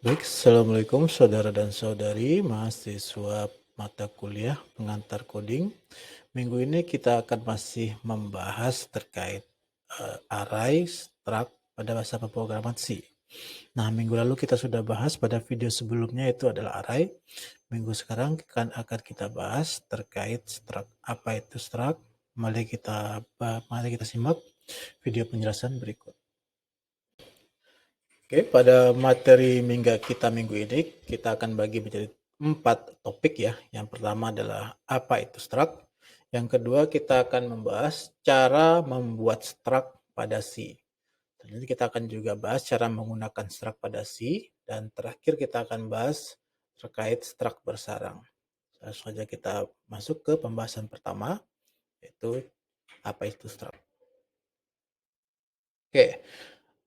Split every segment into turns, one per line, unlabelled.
Baik, Assalamualaikum saudara dan saudari, mahasiswa mata kuliah pengantar coding. Minggu ini kita akan masih membahas terkait array, struct pada bahasa pemrograman C. Nah, minggu lalu kita sudah bahas pada video sebelumnya itu adalah array. Minggu sekarang akan kita bahas terkait struct. Apa itu struct? Mari kita simak video penjelasan berikut. Oke, pada materi kita minggu ini, kita akan bagi menjadi 4 topik ya. Yang pertama adalah apa itu struct. Yang kedua, kita akan membahas cara membuat struct pada C. Nanti kita akan juga bahas cara menggunakan struct pada C. Dan terakhir kita akan bahas terkait struct bersarang. Langsung saja kita masuk ke pembahasan pertama, yaitu apa itu struct. Oke.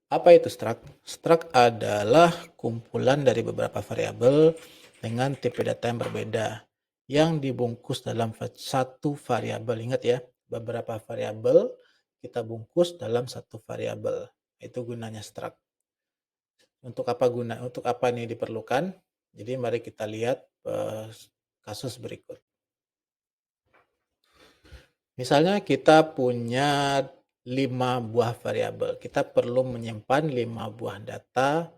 Apa itu struct? Struct adalah kumpulan dari beberapa variabel dengan tipe data yang berbeda yang dibungkus dalam satu variabel. Ingat ya, beberapa variabel kita bungkus dalam satu variabel. Itu gunanya struct. Untuk apa ini diperlukan? Jadi mari kita lihat kasus berikut. Misalnya kita punya 5 buah variabel. Kita perlu menyimpan 5 buah data.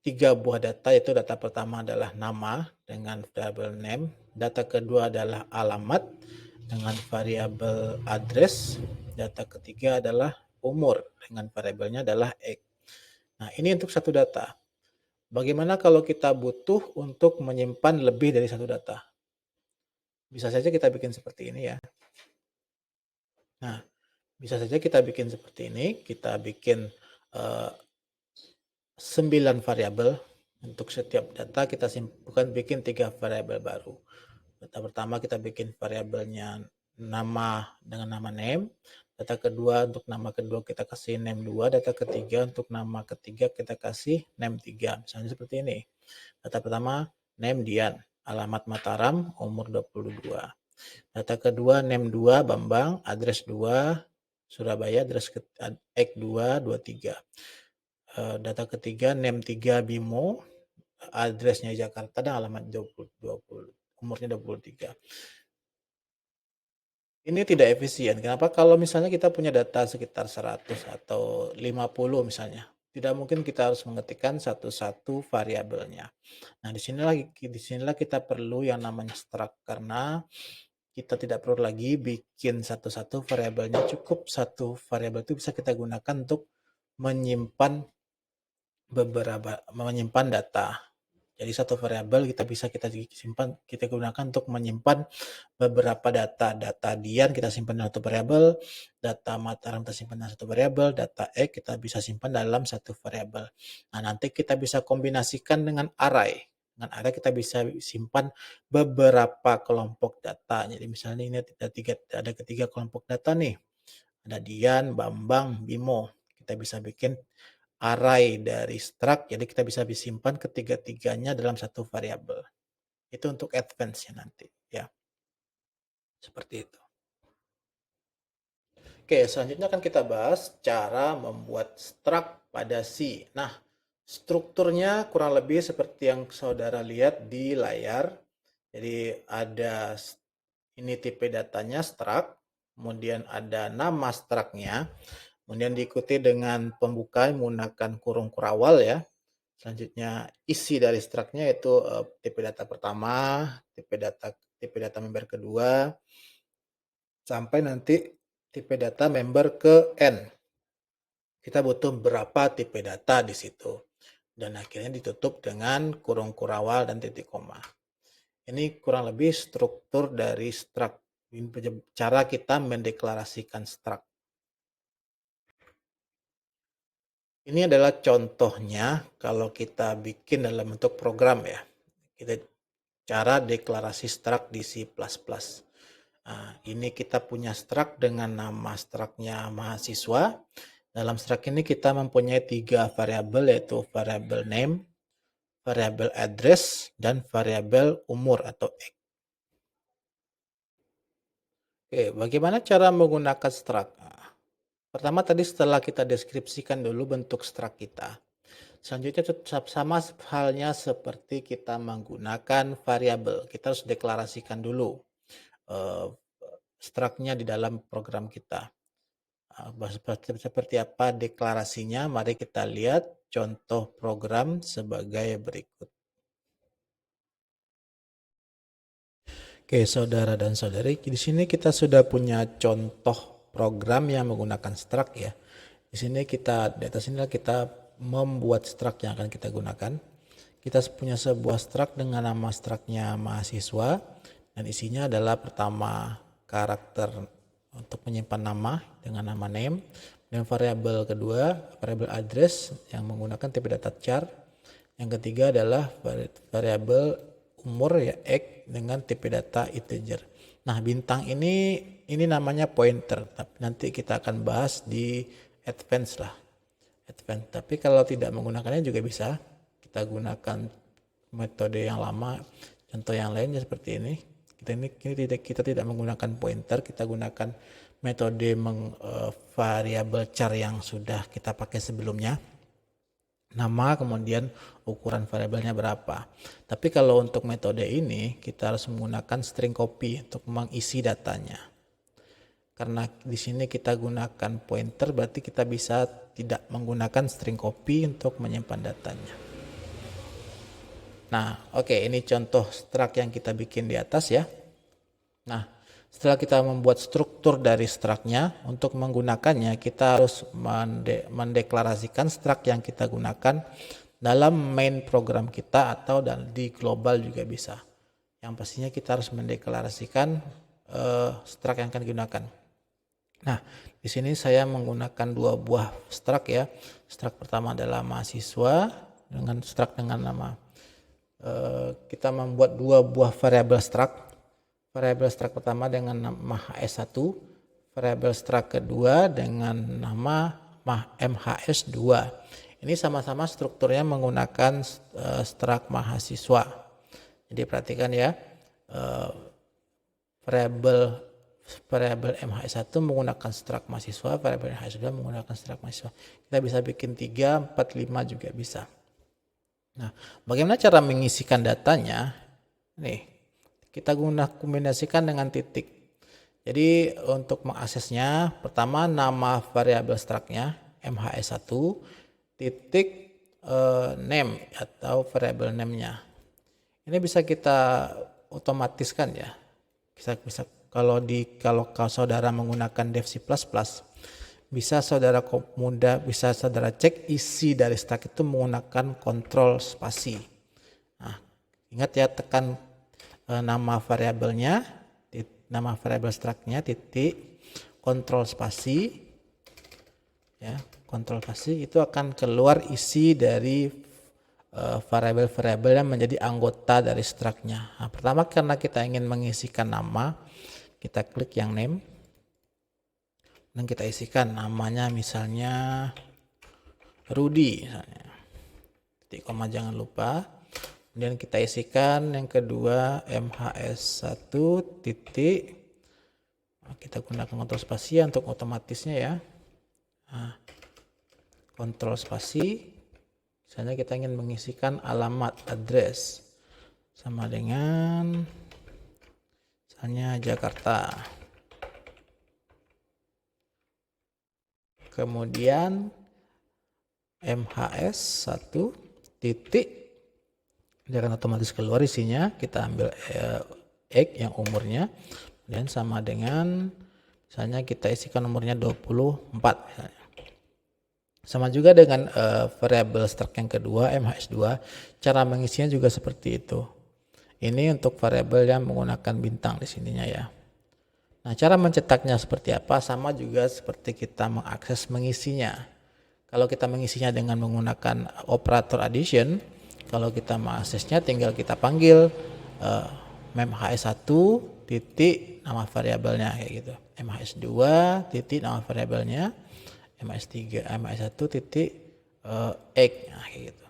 3 buah data, yaitu data pertama adalah nama dengan variabel name, data kedua adalah alamat dengan variabel address, data ketiga adalah umur dengan variabelnya adalah age. Nah, ini untuk satu data. Bagaimana kalau kita butuh untuk menyimpan lebih dari satu data? Bisa saja kita bikin seperti ini ya. Nah, bisa saja kita bikin seperti ini, kita bikin 9 variabel. Untuk setiap data kita bikin 3 variabel baru. Data pertama kita bikin variabelnya nama dengan nama name. Data kedua untuk nama kedua kita kasih name 2. Data ketiga untuk nama ketiga kita kasih name 3. Misalnya seperti ini. Data pertama name Dian, alamat Mataram, umur 22. Data kedua name 2 Bambang, address 2 Surabaya, address eg 2 23. Data ketiga name 3 Bimo, addressnya Jakarta dan alamat 20, umurnya 23. Ini tidak efisien. Kenapa? Kalau misalnya kita punya data sekitar 100 atau 50 misalnya, tidak mungkin kita harus mengetikkan satu-satu variabelnya. Nah, disinilah kita perlu yang namanya struct, karena kita tidak perlu lagi bikin satu-satu variabelnya, cukup satu variabel itu bisa kita gunakan untuk menyimpan data. Jadi satu variabel kita gunakan untuk menyimpan beberapa data. Data Dian kita simpan dalam satu variabel, data Mataram kita simpan dalam satu variabel, data X kita bisa simpan dalam satu variabel. Nah, nanti kita bisa kombinasikan dengan array. Dengan array kita bisa simpan beberapa kelompok data. Jadi misalnya ini ada ketiga kelompok data nih. Ada Dian, Bambang, Bimo. Kita bisa bikin array dari struct, jadi kita bisa disimpan ketiga-tiganya dalam satu variabel. Itu untuk advance-nya nanti ya. Seperti itu. Oke, selanjutnya akan kita bahas cara membuat struct pada C. Nah, strukturnya kurang lebih seperti yang saudara lihat di layar. Jadi ada ini tipe datanya struct, kemudian ada nama struct-nya, kemudian diikuti dengan pembukaan menggunakan kurung kurawal ya. Selanjutnya isi dari struct-nya itu tipe data pertama, tipe data member kedua, sampai nanti tipe data member ke N. Kita butuh berapa tipe data di situ. Dan akhirnya ditutup dengan kurung kurawal dan titik koma. Ini kurang lebih struktur dari struct. Cara kita mendeklarasikan struct. Ini adalah contohnya kalau kita bikin dalam bentuk program ya. Cara deklarasi struct di C++. Nah, ini kita punya struct dengan nama struct-nya mahasiswa. Dalam struct ini kita mempunyai 3 variabel, yaitu variabel name, variabel address, dan variabel umur atau age. Oke, bagaimana cara menggunakan struct? Nah, pertama tadi setelah kita deskripsikan dulu bentuk struct kita. Selanjutnya tetap sama halnya seperti kita menggunakan variabel. Kita harus deklarasikan dulu eh, struknya di dalam program kita. Seperti apa deklarasinya? Mari kita lihat contoh program sebagai berikut. Oke, saudara dan saudari, di sini kita sudah punya contoh program yang menggunakan struct ya. Di sini di atas ini kita membuat struct yang akan kita gunakan. Kita punya sebuah struct dengan nama structnya mahasiswa dan isinya adalah pertama karakter untuk menyimpan nama dengan nama name, dan variabel kedua variabel address yang menggunakan tipe data char. Yang ketiga adalah variabel umur ya age dengan tipe data integer. Nah, bintang ini namanya pointer. Nanti kita akan bahas di advance lah. Advance. Tapi kalau tidak menggunakannya juga bisa. Kita gunakan metode yang lama. Contoh yang lainnya seperti ini. Kita tidak menggunakan pointer, kita gunakan metode variabel char yang sudah kita pakai sebelumnya. Nama, kemudian ukuran variabelnya berapa. Tapi kalau untuk metode ini kita harus menggunakan string copy untuk mengisi datanya. Karena di sini kita gunakan pointer, berarti kita bisa tidak menggunakan string copy untuk menyimpan datanya. Nah, oke, ini contoh struct yang kita bikin di atas ya. Nah, setelah kita membuat struktur dari struct-nya, untuk menggunakannya kita harus mendeklarasikan struct yang kita gunakan dalam main program kita atau di global juga bisa. Yang pastinya kita harus mendeklarasikan struct yang akan digunakan. Nah, di sini saya menggunakan dua buah struct ya. Struct pertama adalah mahasiswa dengan struct dengan nama. Kita membuat dua buah variabel struct. Variabel struct pertama dengan nama HS1, variabel struct kedua dengan nama MHS2. Ini sama-sama strukturnya menggunakan struct mahasiswa. Jadi perhatikan ya, variabel MHS1 menggunakan struct mahasiswa, variabel MHS2 menggunakan struct mahasiswa. Kita bisa bikin 3, 4, 5 juga bisa. Nah, bagaimana cara mengisikan datanya? Nih, kita kombinasikan dengan titik. Jadi untuk mengaksesnya, pertama nama variabel struct-nya MHS1 titik name atau variabel name-nya. Ini bisa kita otomatiskan ya. Bisa kalau saudara menggunakan Dev C++, bisa saudara cek isi dari struct itu menggunakan kontrol spasi. Nah, ingat ya, tekan nama variabelnya, nama variabel struct-nya titik kontrol spasi ya, kontrol spasi itu akan keluar isi dari variabel-variabel yang menjadi anggota dari struct-nya. Nah, pertama karena kita ingin mengisikan nama, kita klik yang name dan kita isikan namanya misalnya Rudy misalnya. Titik koma jangan lupa. Kemudian kita isikan yang kedua MHS1 titik. Kita gunakan kontrol spasi untuk otomatisnya ya. Nah, kontrol spasi. Misalnya kita ingin mengisikan alamat address sama dengan misalnya Jakarta. Kemudian MHS1 titik. Dia akan otomatis keluar isinya. Kita ambil X yang umurnya dan sama dengan misalnya kita isikan umurnya 24 misalnya. Sama juga dengan variabel struct yang kedua MHS2, cara mengisinya juga seperti itu. Ini untuk variabel yang menggunakan bintang di sininya ya. Nah, cara mencetaknya seperti apa? Sama juga seperti kita mengisinya. Kalau kita mengisinya dengan menggunakan operator addition, kalau kita mengaksesnya tinggal kita panggil MHS1 titik nama variabelnya kayak gitu. MHS2 titik nama variabelnya, MHS3, MHS1 titik X nah, kayak gitu.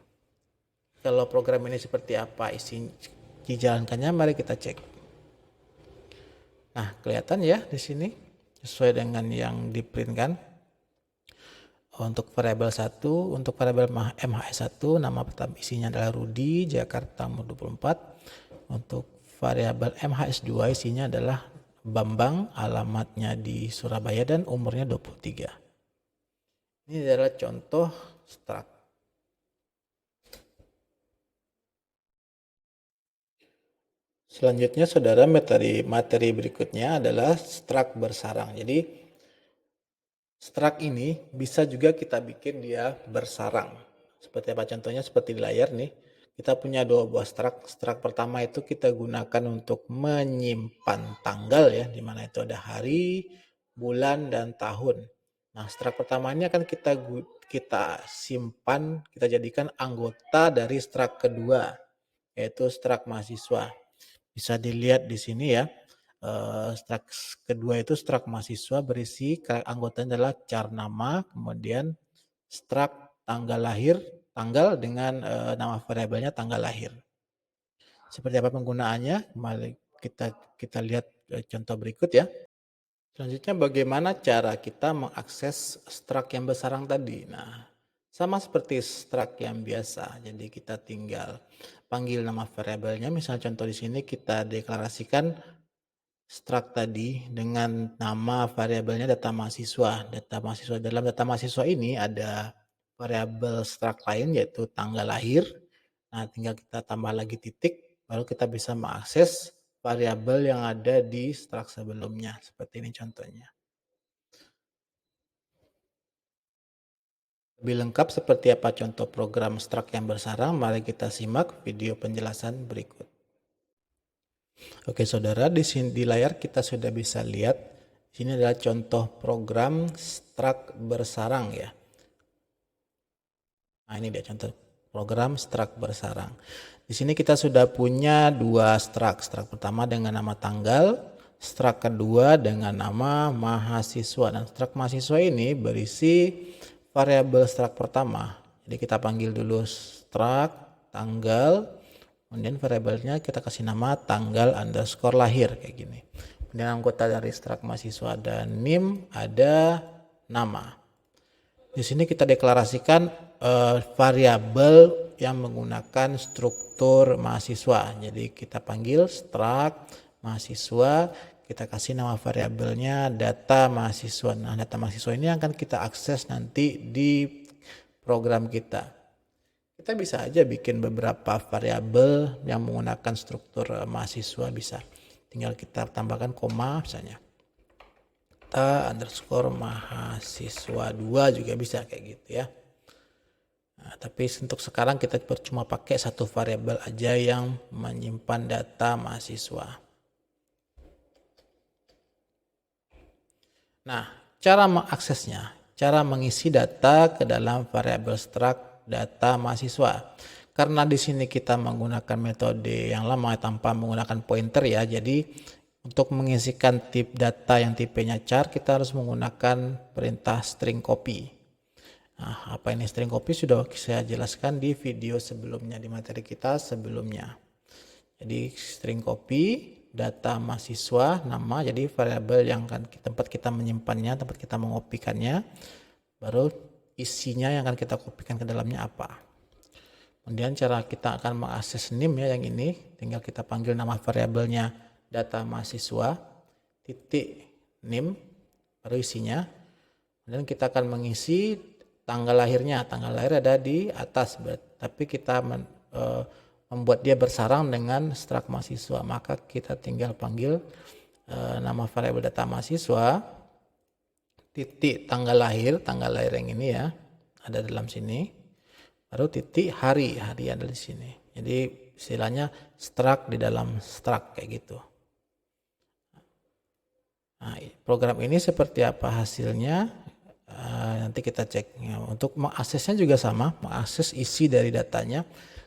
Kalau program ini seperti apa isi dijalankannya, mari kita cek. Nah, kelihatan ya di sini sesuai dengan yang diprintkan. Untuk variabel 1, untuk variabel MHS1 nama pertama isinya adalah Rudi, Jakarta umur 24. Untuk variabel MHS2 isinya adalah Bambang, alamatnya di Surabaya dan umurnya 23. Ini adalah contoh struct. Selanjutnya saudara, materi berikutnya adalah struct bersarang. Jadi struct ini bisa juga kita bikin dia bersarang. Seperti apa contohnya? Seperti di layar nih. Kita punya dua buah struct. Struct pertama itu kita gunakan untuk menyimpan tanggal ya, di mana itu ada hari, bulan, dan tahun. Nah, struct pertama ini akan kita simpan, kita jadikan anggota dari struct kedua, yaitu struct mahasiswa. Bisa dilihat di sini ya. Struct kedua itu struct mahasiswa berisi anggotanya adalah char nama, kemudian struct tanggal lahir, tanggal dengan nama variabelnya tanggal lahir. Seperti apa penggunaannya? Mari kita lihat contoh berikut ya. Selanjutnya bagaimana cara kita mengakses struct yang bersarang tadi. Nah, sama seperti struct yang biasa. Jadi kita tinggal panggil nama variabelnya. Misalnya contoh di sini kita deklarasikan struct tadi dengan nama variabelnya data mahasiswa. Dalam data mahasiswa ini ada variabel struct lain yaitu tanggal lahir. Nah, tinggal kita tambah lagi titik, baru kita bisa mengakses variabel yang ada di struct sebelumnya. Seperti ini contohnya. Lebih lengkap seperti apa contoh program struct yang bersarang, mari kita simak video penjelasan berikut. Oke saudara, di sini di layar kita sudah bisa lihat, ini adalah contoh program struct bersarang ya. Nah, ini dia contoh program struct bersarang. Di sini kita sudah punya dua struct. Struct pertama dengan nama tanggal, struct kedua dengan nama mahasiswa. Dan struct mahasiswa ini berisi variabel struct pertama. Jadi kita panggil dulu struct tanggal, kemudian variabelnya kita kasih nama tanggal underscore lahir kayak gini. Kemudian anggota dari struct mahasiswa ada NIM, ada nama. Di sini kita deklarasikan variabel yang menggunakan struktur mahasiswa. Jadi kita panggil struct mahasiswa, kita kasih nama variabelnya data mahasiswa. Nah, data mahasiswa ini akan kita akses nanti di program kita. Kita bisa aja bikin beberapa variabel yang menggunakan struktur mahasiswa bisa. Tinggal kita tambahkan koma misalnya. Data underscore mahasiswa 2 juga bisa kayak gitu ya. Nah, tapi untuk sekarang kita cuma pakai satu variabel aja yang menyimpan data mahasiswa. Nah, cara mengaksesnya, cara mengisi data ke dalam variabel struct data mahasiswa. Karena di sini kita menggunakan metode yang lama tanpa menggunakan pointer ya, jadi untuk mengisikan tip data yang tipenya char, kita harus menggunakan perintah string copy. Nah, apa ini string copy sudah saya jelaskan di video sebelumnya, di materi kita sebelumnya. Jadi string copy data mahasiswa nama, jadi variabel yang akan tempat kita menyimpannya, tempat kita mengopikannya, baru isinya yang akan kita kopikan ke dalamnya apa. Kemudian cara kita akan mengakses NIM ya, yang ini tinggal kita panggil nama variabelnya data mahasiswa titik NIM, baru isinya. Dan kita akan mengisi tanggal lahirnya. Tanggal lahir ada di atas, tapi kita membuat dia bersarang dengan struct mahasiswa, maka kita tinggal panggil nama variabel data mahasiswa titik tanggal lahir yang ini ya ada dalam sini, baru titik hari ada di sini. Jadi istilahnya struct di dalam struct kayak gitu. Nah, program ini seperti apa hasilnya? Nanti kita cek. Untuk mengaksesnya juga sama, mengakses isi dari datanya.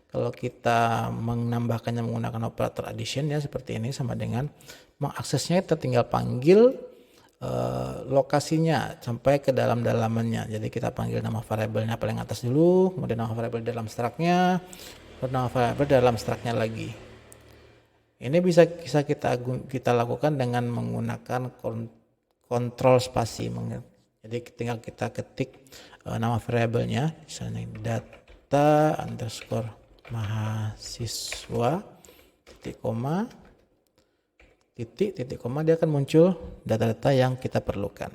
Kalau kita menambahkannya menggunakan operator addition ya seperti ini, sama dengan mengaksesnya kita tinggal panggil lokasinya sampai ke dalam-dalamannya. Jadi kita panggil nama variabelnya paling atas dulu, kemudian nama variabel dalam struct-nya, kemudian nama variabel dalam struct-nya lagi. Ini bisa kita lakukan dengan menggunakan kontrol spasi. Jadi tinggal kita ketik nama variabelnya, misalnya data underscore mahasiswa titik koma titik koma, dia akan muncul data-data yang kita perlukan.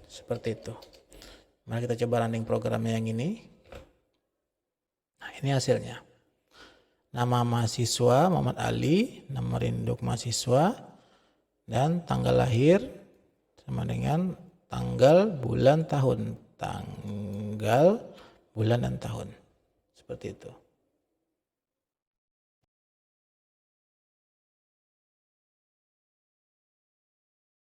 Seperti itu. Mari kita coba running programnya yang ini. Nah, ini hasilnya. Nama mahasiswa Muhammad Ali, nomor induk mahasiswa, dan tanggal lahir sama dengan tanggal, bulan, tahun. Tanggal, bulan, dan tahun. Seperti itu.